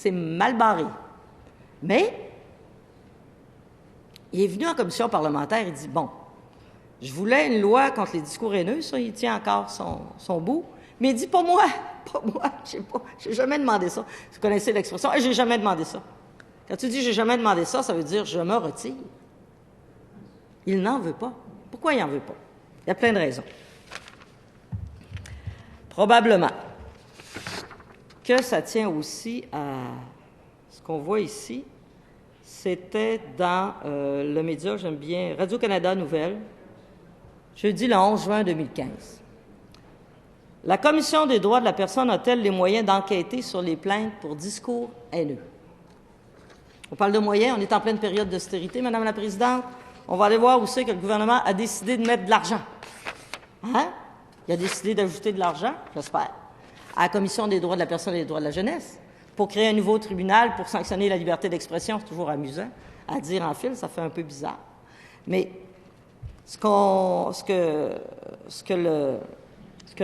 C'est mal barré. Mais il est venu en commission parlementaire, il dit, bon, je voulais une loi contre les discours haineux, ça, il tient encore son bout, mais il dit, pas moi, j'ai jamais demandé ça. Vous connaissez l'expression, « j'ai jamais demandé ça ». Quand tu dis « j'ai jamais demandé ça », ça veut dire « je me retire ». Il n'en veut pas. Pourquoi il n'en veut pas? Il y a plein de raisons. Probablement que ça tient aussi à ce qu'on voit ici. C'était dans le média, j'aime bien, Radio-Canada Nouvelles, jeudi le 11 juin 2015. La Commission des droits de la personne a-t-elle les moyens d'enquêter sur les plaintes pour discours haineux? On parle de moyens, on est en pleine période d'austérité, Madame la Présidente. On va aller voir où c'est que le gouvernement a décidé de mettre de l'argent. Hein? Il a décidé d'ajouter de l'argent, j'espère, à la Commission des droits de la personne et des droits de la jeunesse pour créer un nouveau tribunal pour sanctionner la liberté d'expression. C'est toujours amusant à dire en fil, ça fait un peu bizarre. Mais ce que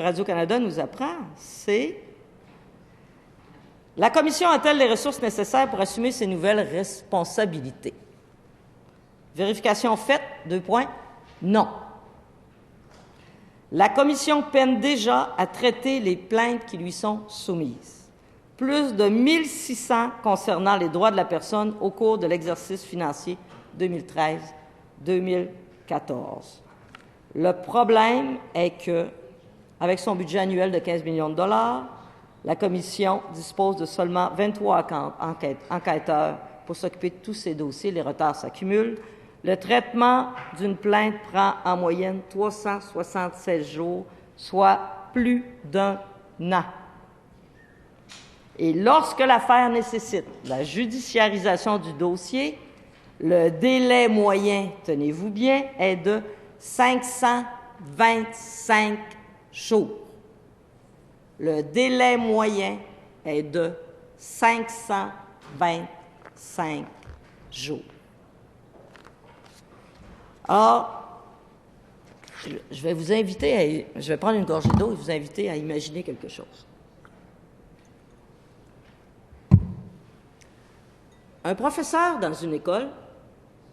Radio-Canada nous apprend, c'est la Commission a-t-elle les ressources nécessaires pour assumer ses nouvelles responsabilités? Vérification faite, 2 points, non. La Commission peine déjà à traiter les plaintes qui lui sont soumises. Plus de 1600 concernant les droits de la personne au cours de l'exercice financier 2013-2014. Le problème est que, avec son budget annuel de 15 millions de dollars, la Commission dispose de seulement 23 enquêteurs pour s'occuper de tous ces dossiers. Les retards s'accumulent. Le traitement d'une plainte prend en moyenne 376 jours, soit plus d'1 an. Et lorsque l'affaire nécessite la judiciarisation du dossier, le délai moyen, tenez-vous bien, est de 525 jours. Le délai moyen est de 525 jours. Or, je vais vous inviter je vais prendre une gorgée d'eau et vous inviter à imaginer quelque chose. Un professeur dans une école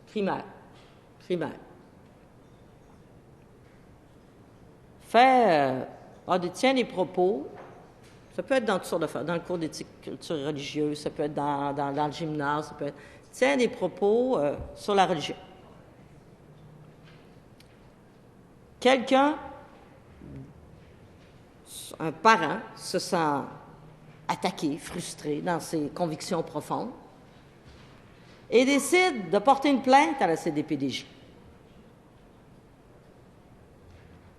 primaire, tient des propos, ça peut être dans toutes sortes d'affaires, dans le cours d'éthique culture religieuse, ça peut être dans le gymnase, ça peut être, tient des propos sur la religion. Quelqu'un, un parent, se sent attaqué, frustré dans ses convictions profondes et décide de porter une plainte à la CDPDJ.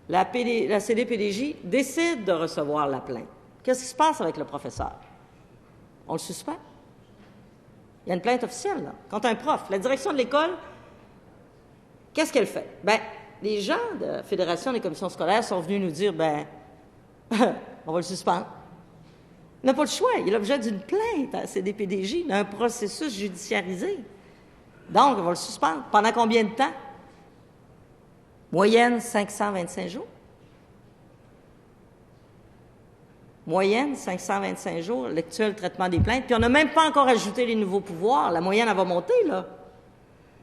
La CDPDJ décide de recevoir la plainte. Qu'est-ce qui se passe avec le professeur? On le suspend. Il y a une plainte officielle, là, contre un prof. La direction de l'école, qu'est-ce qu'elle fait? Bien, les gens de la Fédération des commissions scolaires sont venus nous dire, on va le suspendre. Il n'a pas le choix. Il est l'objet d'une plainte à la CDPDJ, d'un processus judiciarisé. Donc, on va le suspendre. Pendant combien de temps? Moyenne, 525 jours. Moyenne, 525 jours, l'actuel traitement des plaintes. Puis on n'a même pas encore ajouté les nouveaux pouvoirs. La moyenne, elle va monter, là.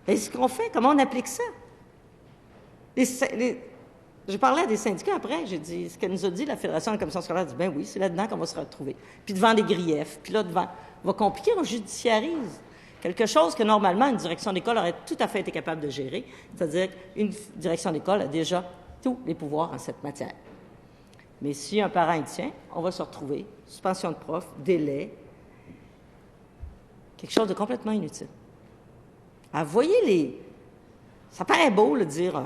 Et ce qu'on fait, comment on applique ça? Je parlais à des syndicats après, j'ai dit, ce qu'elle nous a dit, la Fédération des commissions scolaires, dit, ben oui, c'est là-dedans qu'on va se retrouver. Puis devant des griefs, puis là, devant, on va compliquer, on judiciarise. Quelque chose que, normalement, une direction d'école aurait tout à fait été capable de gérer, c'est-à-dire qu'une direction d'école a déjà tous les pouvoirs en cette matière. Mais si un parent y tient, on va se retrouver, suspension de prof, délai, quelque chose de complètement inutile. Alors, voyez ça paraît beau, de dire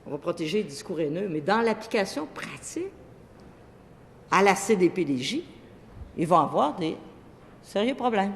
on va protéger les discours haineux, mais dans l'application pratique, à la CDPDJ, ils vont avoir des sérieux problèmes.